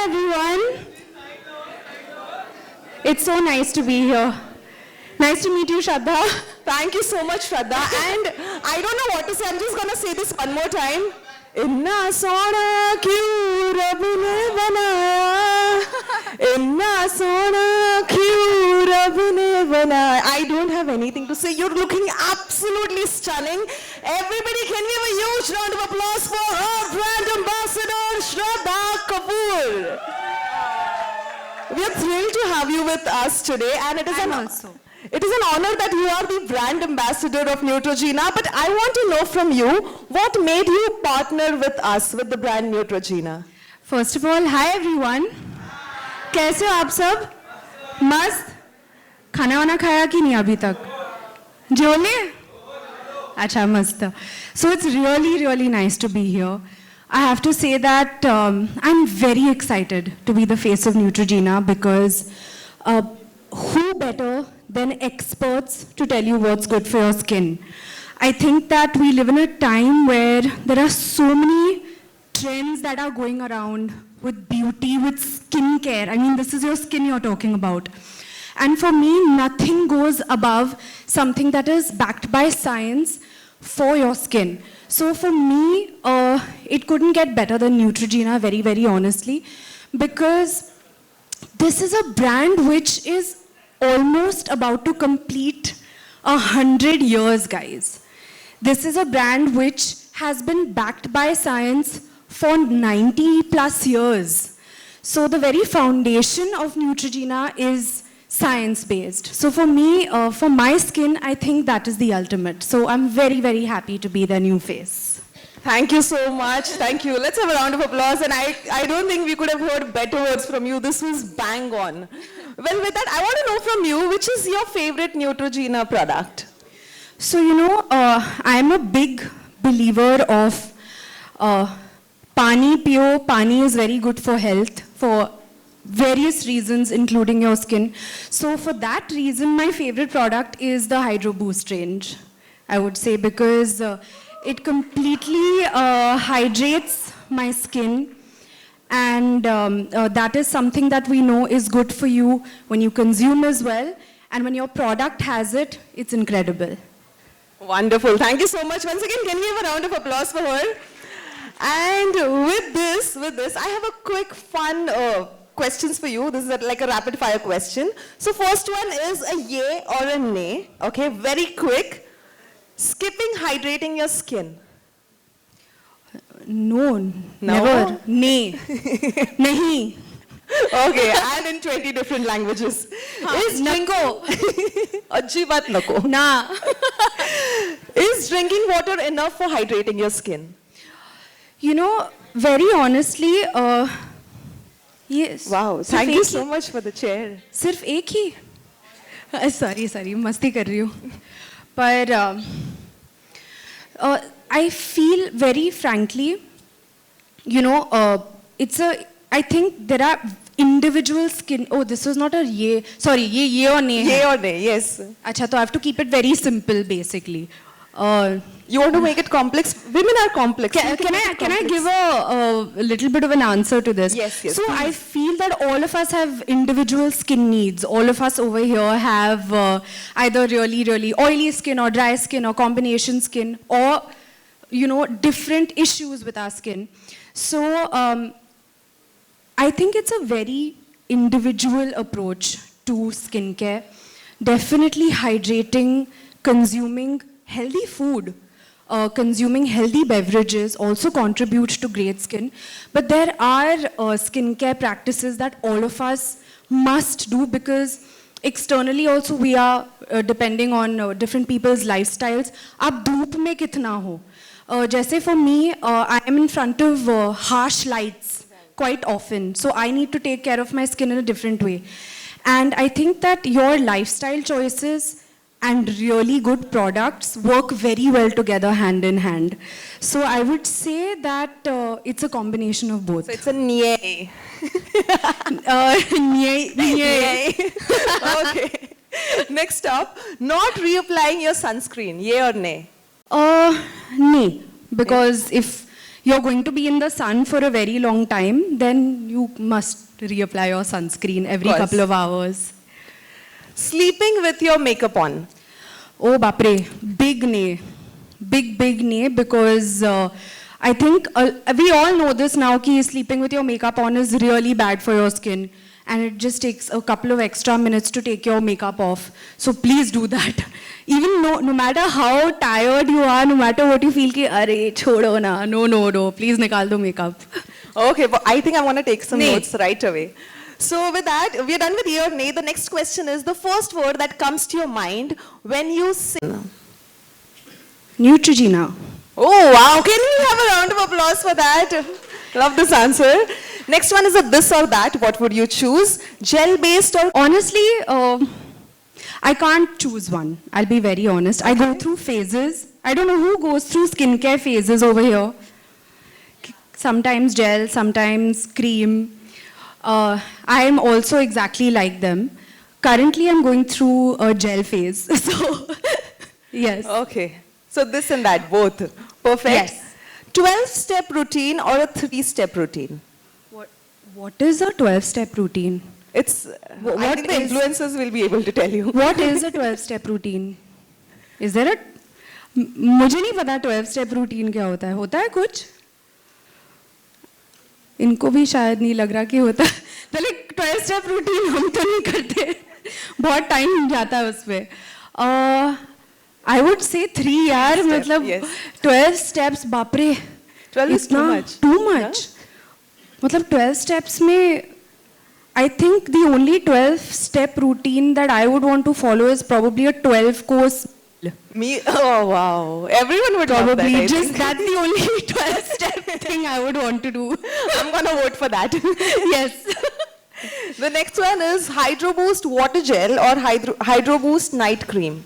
everyone. It's so nice to be here. Nice to meet you, Shraddha. Thank you so much, Shraddha. And I don't know what to say. I'm just going to say this one more time. इन्ना सोना क्यों रब ने बनाया इन्ना सोना क्यों रब ने बनाया I don't have anything to say. You're looking absolutely stunning. Everybody, can we have a huge round of applause for our brand ambassador, Shraddha Kapoor. We are thrilled to have you with us today, and it is It is an honor that you are the brand ambassador of Neutrogena, but I want to know from you, what made you partner with us, with the brand Neutrogena? First of all, hi everyone. कैसे हो आप सब? मस्त? खाना वाना खाया कि नहीं अभी तक? जोले? अच्छा मस्त. So it's really nice to be here. I have to say that I'm very excited to be the face of Neutrogena because who better than experts to tell you what's good for your skin. I think that we live in a time where there are so many trends that are going around with beauty, with skincare. I mean, this is your skin you're talking about. And for me, nothing goes above something that is backed by science for your skin. So for me, it couldn't get better than Neutrogena, very honestly, because this is a brand which is almost about to complete 100 years, guys. This is a brand which has been backed by science for 90 plus years. So the very foundation of Neutrogena is science-based. So for me, for my skin, I think that is the ultimate. So I'm very happy to be the new face. Thank you so much. Thank you. Let's have a round of applause. And I don't think we could have heard better words from you. This was bang on. Well, with that, I want to know from you, which is your favorite Neutrogena product? So, I'm a big believer of Pani Pio. Pani is very good for health, for various reasons, including your skin. So for that reason, my favorite product is the Hydro Boost range, I would say, because it completely hydrates my skin. And that is something that we know is good for you when you consume as well. And when your product has it, it's incredible. Wonderful. Thank you so much. Once again, can we have a round of applause for her? And with this, I have a quick, fun questions for you. This is like a rapid fire question. So first one is a yay or a nay. Okay, very quick. Skipping hydrating your skin. No, never. Nay. Nahi. Okay, and in 20 different languages. Is Nako. Ajibat nako. Na. Is drinking water enough for hydrating your skin? Very honestly, yes. Wow, thank you so much for the chair. सिर्फ एक ही? Sorry, मस्ती कर रही हूँ. But I feel very frankly, I think there are individual skin. Oh, this was not a ye. Sorry, ye or nay. Ye or nay, yes. Acha, so I have to keep it very simple, basically. You want to make it complex? Women are complex. Can I give a little bit of an answer to this? Yes. So please. I feel that all of us have individual skin needs. All of us over here have either really oily skin or dry skin or combination skin or, different issues with our skin. So I think it's a very individual approach to skincare. Definitely hydrating, consuming healthy food, consuming healthy beverages also contribute to great skin. But there are skincare practices that all of us must do because externally also we are depending on different people's lifestyles. आप धूप में कितना हो? जैसे for me, I am in front of harsh lights quite often. So I need to take care of my skin in a different way. And I think that your lifestyle choices and really good products work very well together hand in hand. So I would say that it's a combination of both. So it's a nye. Nye. Okay. Next up, not reapplying your sunscreen, yay or nay? Nay. Because if you're going to be in the sun for a very long time, then you must reapply your sunscreen every Course. couple of hours. Sleeping with your makeup on. Oh, bapre, big nay. Big nay, because I think we all know this now, ki sleeping with your makeup on is really bad for your skin. And it just takes a couple of extra minutes to take your makeup off. So please do that. Even no matter how tired you are, no matter what you feel, ki, arey, chodo na, no, please nikal do makeup. Okay, but I think I want to take some Nay. notes right away. So with that, we are done with your nay. The next question is the first word that comes to your mind when you sing. Neutrogena. Oh, wow. Can we have a round of applause for that? Love this answer. Next one is a this or that. What would you choose? Gel-based or... Honestly, I can't choose one. I'll be very honest. I go through phases. I don't know who goes through skincare phases over here. Sometimes gel, sometimes cream. I am also exactly like them. Currently, I'm going through a gel phase. So, yes. Okay. So this and that, both. Perfect. Yes. 12-step routine or a 3-step routine? What is a 12-step routine? It's... I What think the is- influencers will be able to tell you. What is a 12-step routine? Is there a... मुझे नहीं पता 12-step routine क्या होता है. होता है कुछ? इनको भी शायद नहीं लग रहा कि होता है. तो like 12-step routine हम तो नहीं करते. बहुत time जाता है उसपे. I would say 3 यार, Step, मतलब yes. 12 steps, बाप रे. 12 is too इतना much. Too much. मतलब 12 steps में I think the only 12-step routine that I would want to follow is probably a 12-course. Me? Oh, wow. Everyone would love that, Probably I just think. that's the only 12-step thing I would want to do. I'm going to vote for that. Yes. The next one is Hydro Boost Water Gel or Hydro Boost Night Cream.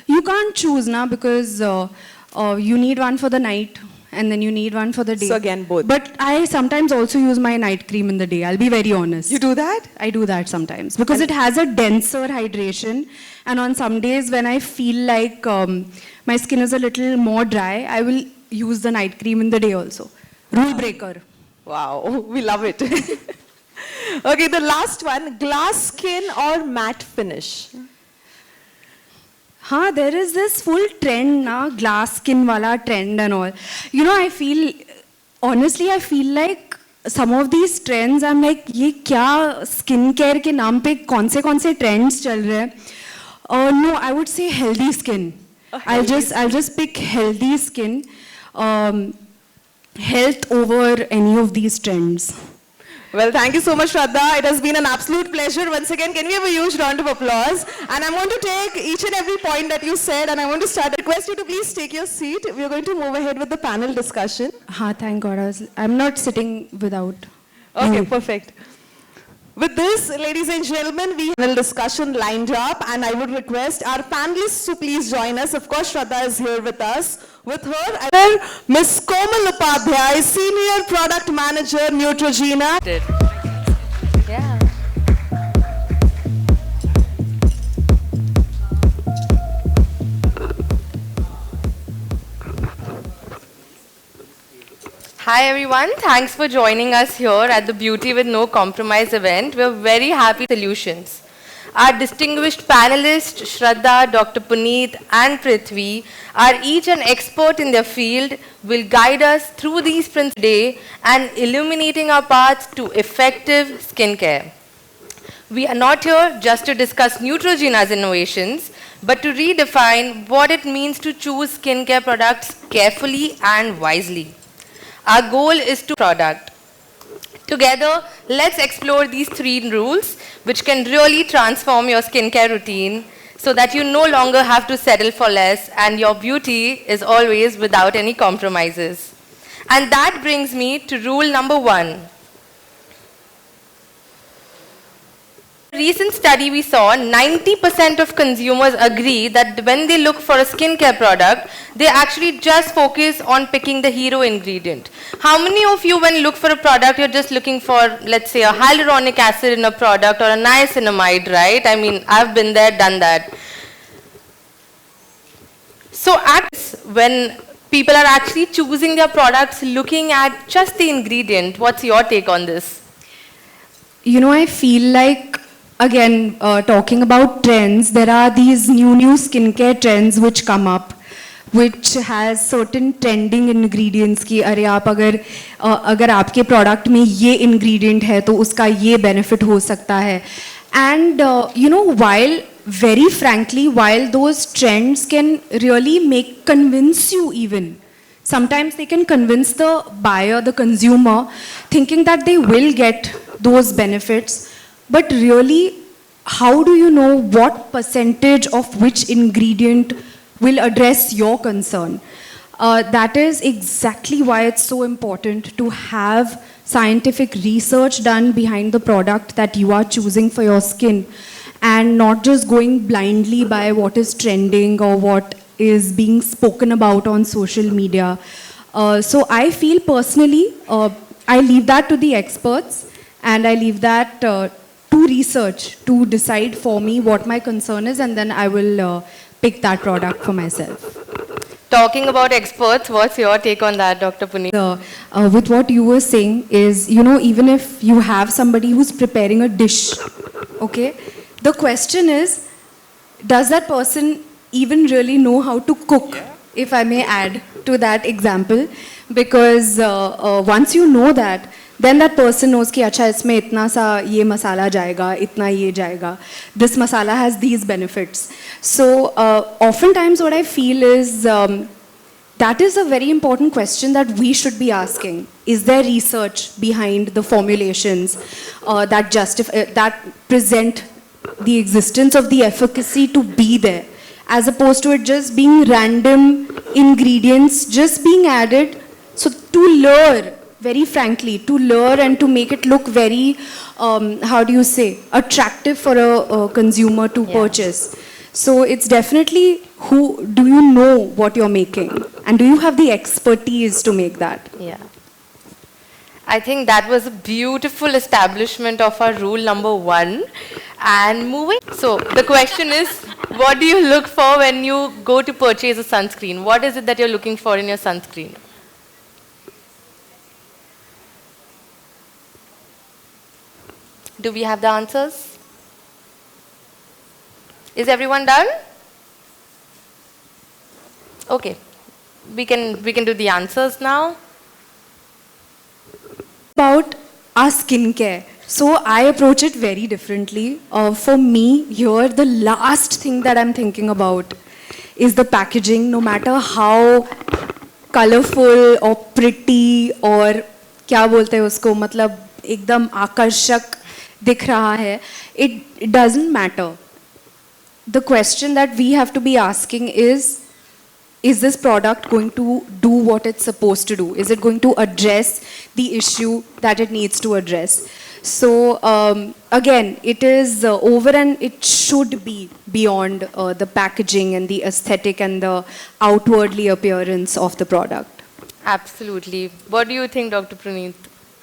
You can't choose now because you need one for the night and then you need one for the day. So again, both. But I sometimes also use my night cream in the day. I'll be very honest. You do that? I do that sometimes because it has a denser hydration, and on some days when I feel like my skin is a little more dry, I will use the night cream in the day also. Rule breaker. Wow, we love it. Okay, the last one, glass skin or matte finish? Huh, there is this full trend now, glass skin wala trend and all. You know, I feel like some of these trends, I'm like, ये क्या skincare के नाम पे कौन से trends चल रहे हैं? No, I would say healthy skin. I'll just pick healthy skin. Health over any of these trends. Well, thank you so much, Shraddha. It has been an absolute pleasure. Once again, can we have a huge round of applause? And I'm going to take each and every point that you said, and I want to start. Request you to please take your seat. We're going to move ahead with the panel discussion. हाँ, thank God. I'm not sitting without. Okay, perfect. With this, ladies and gentlemen, we have a discussion lined up, and I would request our panelists to please join us. Of course, Shraddha is here with us. With her, Ms. Komal Upadhyay, Senior Product Manager, Neutrogena. Yeah. Hi everyone, thanks for joining us here at the Beauty with No Compromise event. We're very happy solutions. Our distinguished panelists, Shraddha, Dr. Puneet and Prithvi, are each an expert in their field, will guide us through these principles today and illuminating our path to effective skincare. We are not here just to discuss Neutrogena's innovations, but to redefine what it means to choose skincare products carefully and wisely. Our goal is to product. Together, let's explore these 3 rules which can really transform your skincare routine so that you no longer have to settle for less and your beauty is always without any compromises. And that brings me to rule number 1. Recent study we saw, 90% of consumers agree that when they look for a skincare product, they actually just focus on picking the hero ingredient. How many of you, when you look for a product, you're just looking for, let's say, a hyaluronic acid in a product or a niacinamide, right? I mean, I've been there, done that. So when people are actually choosing their products looking at just the ingredient. What's your take on this? You know, I feel like, again, talking about trends, there are these new skincare trends which come up, which has certain trending ingredients की अरे आप अगर आपके product में ये ingredient है तो उसका ये benefit हो सकता है. And you know, while very frankly, while those trends can really convince you even, sometimes they can convince the buyer, the consumer, thinking that they will get those benefits. But really, how do you know what percentage of which ingredient will address your concern? That is exactly why it's so important to have scientific research done behind the product that you are choosing for your skin, and not just going blindly by what is trending or what is being spoken about on social media. So I feel personally, I leave that to the experts, and I leave that to research to decide for me what my concern is, and then I will pick that product for myself. Talking about experts, what's your take on that, Dr. Puneet? With what you were saying is, you know, even if you have somebody who's preparing a dish, okay, the question is, does that person even really know how to cook, if I may add to that example? Because once you know that, then that person knows कि अच्छा इसमें इतना सा ये मसाला जाएगा, इतना ये जाएगा. This masala has these benefits. So oftentimes what I feel is that is a very important question that we should be asking. Is there research behind the formulations that present the existence of the efficacy to be there, as opposed to it just being random ingredients just being added? So to lure, very frankly, to lure and to make it look very, how do you say, attractive for a consumer to purchase. So it's definitely do you know what you're making, and do you have the expertise to make that? Yeah. I think that was a beautiful establishment of our rule number 1. And moving, so the question is, what do you look for when you go to purchase a sunscreen? What is it that you're looking for in your sunscreen? Do we have the answers? Is everyone done? Okay, we can do the answers now. About our skincare. So I approach it very differently. For me, here, the last thing that I'm thinking about is the packaging, no matter how colorful or pretty or क्या बोलते हैं उसको, मतलब एकदम आकर्षक दिख रहा है, it doesn't matter. The question that we have to be asking is this product going to do what it's supposed to do? Is it going to address the issue that it needs to address? So again, it is over, and it should be beyond the packaging and the aesthetic and the outwardly appearance of the product. Absolutely. What do you think, Dr. Praneeth?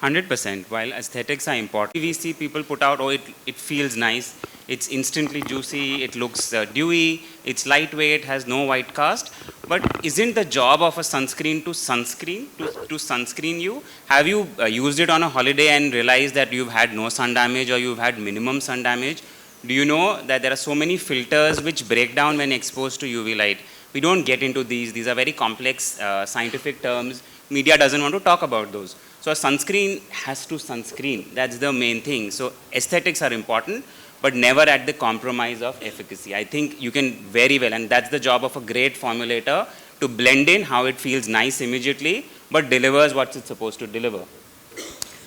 100%. While aesthetics are important, we see people put out, oh, it feels nice, it's instantly juicy, it looks dewy, it's lightweight, has no white cast. But isn't the job of a sunscreen to sunscreen you? Have you used it on a holiday and realized that you've had no sun damage or you've had minimum sun damage? Do you know that there are so many filters which break down when exposed to UV light? We don't get into these. These are very complex scientific terms. Media doesn't want to talk about those. So a sunscreen has to sunscreen. That's the main thing. So aesthetics are important, but never at the compromise of efficacy. I think you can very well, and that's the job of a great formulator, to blend in how it feels nice immediately, but delivers what it's supposed to deliver.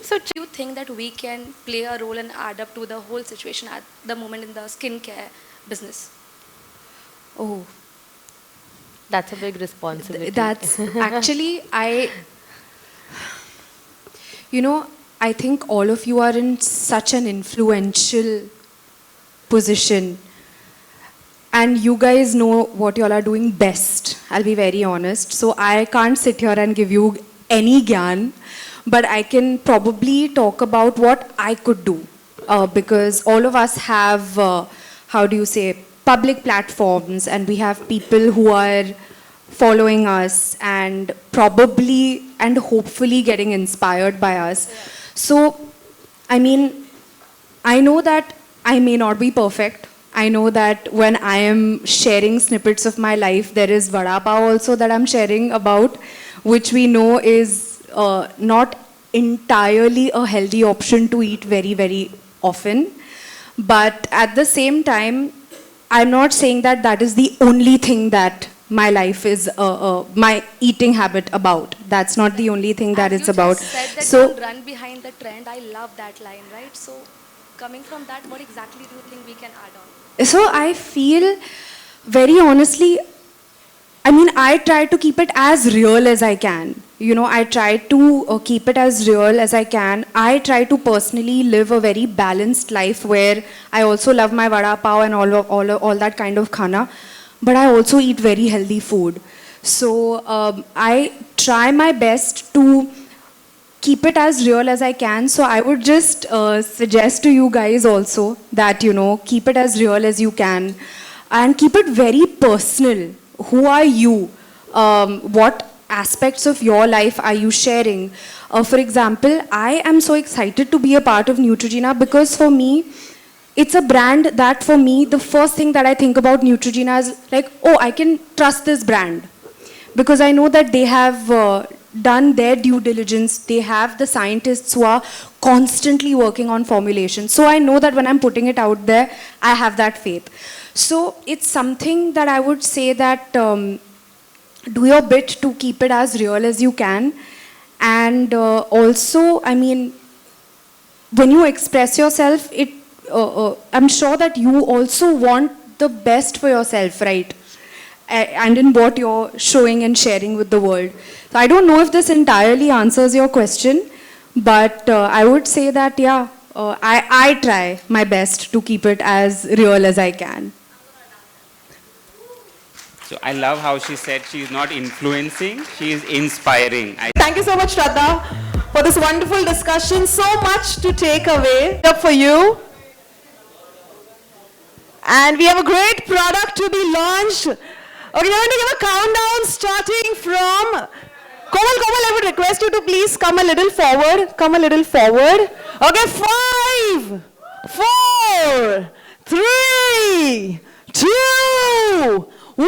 So do you think that we can play a role and add up to the whole situation at the moment in the skincare business? Oh, That's a big responsibility. that's actually, I think all of you are in such an influential position, and you guys know what y'all are doing best. I'll be very honest. So I can't sit here and give you any gyan, but I can probably talk about what I could do, because all of us have, public platforms, and we have people who are following us and probably and hopefully getting inspired by us. So, I mean, I know that I may not be perfect. I know that when I am sharing snippets of my life, there is vada pav also that I'm sharing about, which we know is not entirely a healthy option to eat very, very often. But at the same time, I'm not saying that that is the only thing that my life is, my eating habit about. That's not the only thing that As it's you about. just said that So, don't run behind the trend. I love that line, right? So, coming from that, what exactly do you think we can add on? so I feel very honestly, I mean, I try to keep it as real as I can. You know, I try to keep it as real as I can. I try to personally live a very balanced life where I also love my vada pav and all that kind of khana, but I also eat very healthy food. So I try my best to keep it as real as I can. So I would just suggest to you guys also that, you know, keep it as real as you can and keep it very personal. Who are you? What aspects of your life are you sharing? For example, I am so excited to be a part of Neutrogena because for me, it's a brand that for me, the first thing that I think about Neutrogena is like, oh, I can trust this brand. Because I know that they have done their due diligence. They have the scientists who are constantly working on formulation. So I know that when I'm putting it out there, I have that faith. So it's something that I would say that do your bit to keep it as real as you can. And also, I mean, when you express yourself, I'm sure that you also want the best for yourself, right? And in what you're showing and sharing with the world. So I don't know if this entirely answers your question, but I would say that, yeah, I try my best to keep it as real as I can. So I love how she said she's not influencing, she is inspiring. Thank you so much, Shraddha, for this wonderful discussion. So much to take away. Up for you. And we have a great product to be launched. Okay, we're going to give a countdown starting from Komal. I would request you to please come a little forward. Come a little forward. Okay, 5, 4, 3, 2, 1.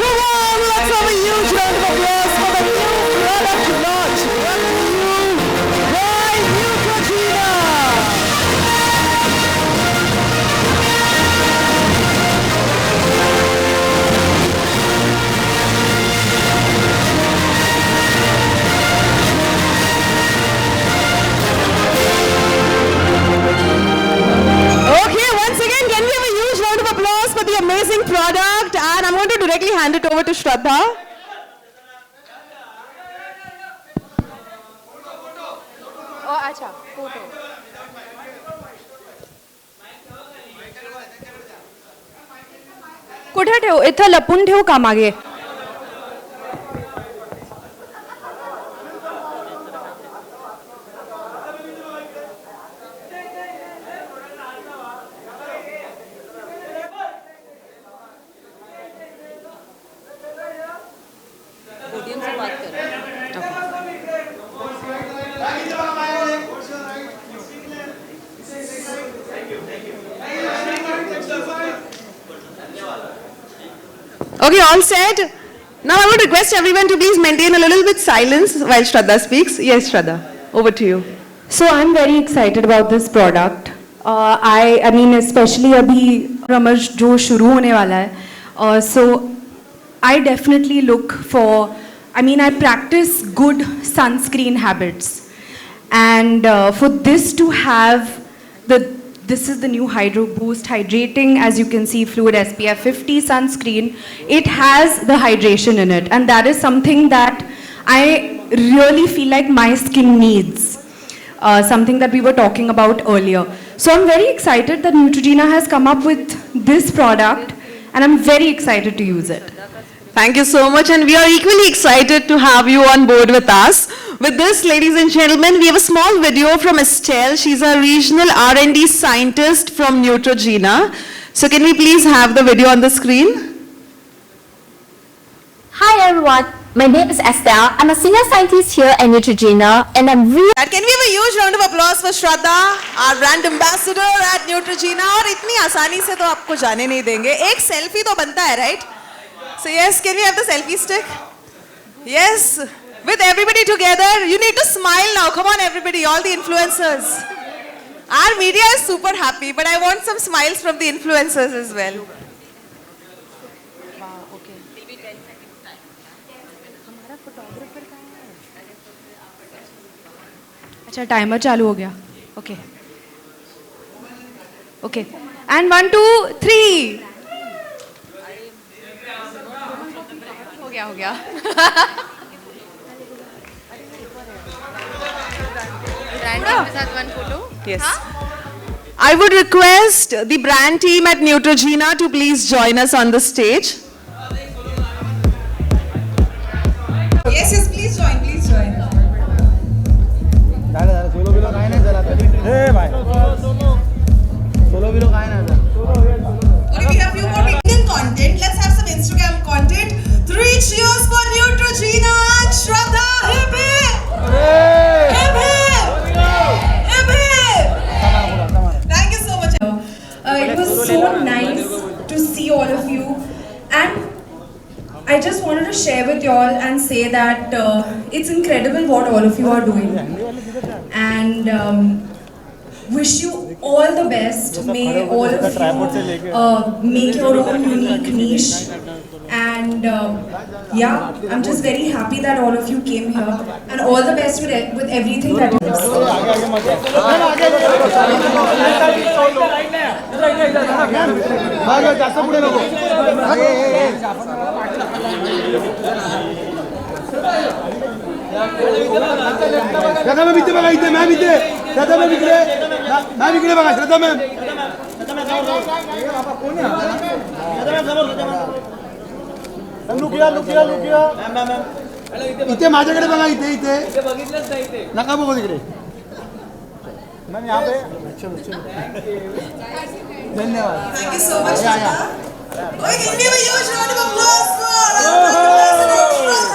Come on, let's have a huge round of applause for the new product launch. Welcome to you by Neutrogena. Okay, once again, can we have a huge round of applause for the amazing product? And I'm going to directly hand it over to Shraddha. Oh, acha, photo. कुठे ठेव इथं लपून ठेव का मागे Okay, all set. Now I would request everyone to please maintain a little bit silence while Shraddha speaks. Yes, Shraddha, over to you. So I'm very excited about this product. I mean, especially अभी रमज जो शुरू होने वाला है. So I definitely look for. I mean, I practice good sunscreen habits, and for this to have this is the new Hydro Boost Hydrating, as you can see, Fluid SPF 50 sunscreen. It has the hydration in it, and that is something that I really feel like my skin needs. Something that we were talking about earlier. So I'm very excited that Neutrogena has come up with this product, and I'm very excited to use it. Thank you so much, and we are equally excited to have you on board with us. With this, ladies and gentlemen, we have a small video from Estelle. She's a regional R&D scientist from Neutrogena. So can we please have the video on the screen? Hi everyone, my name is Estelle. I'm a senior scientist here at Neutrogena and I'm really And can we have a huge round of applause for Shraddha, our brand ambassador at Neutrogena? और इतनी आसानी से तो आपको जाने नहीं देंगे. एक selfie तो बनता है, right? So yes, can we have the selfie stick? Yes, with everybody together. You need to smile now. Come on, everybody, all the influencers. Our media is super happy, but I want some smiles from the influencers as well. अच्छा timer चालू हो गया okay okay and 1 2 3 हो गया Branding के साथ one photo. Yes. I would request the brand team at Neutrogena to please join us on the stage. Yes, yes, please join, please join. Solo below काय नाही झाला ए भाई सोलो बिलो काय नाही झाला Okay, we have few more Indian content. Let's have some Instagram content. 3 cheers for Neutrogena and Shraddha. Hip hip! Hip hip! Hip hip! Thank you so much. It was so nice to see all of you, and I just wanted to share with you all and say that it's incredible what all of you are doing, and wish you all the best. May all of you make your own unique niche, and yeah, I'm just very happy that all of you came here, and all the best with everything that you have. जास्त पुढे नको श्रद्धा ma'am इथे बघा इथे ma'am इथे श्रद्धा ma'am इकडे ma'am इकडे बघा श्रद्धा मॅम इथे माझ्याकडे बघा इथे इथे नका बघू तिकडे मॅम यहाँ पे धन्यवाद Thank you so much, Shraddha. Okay, can we have a huge round of applause for our ambassador, Shraddha?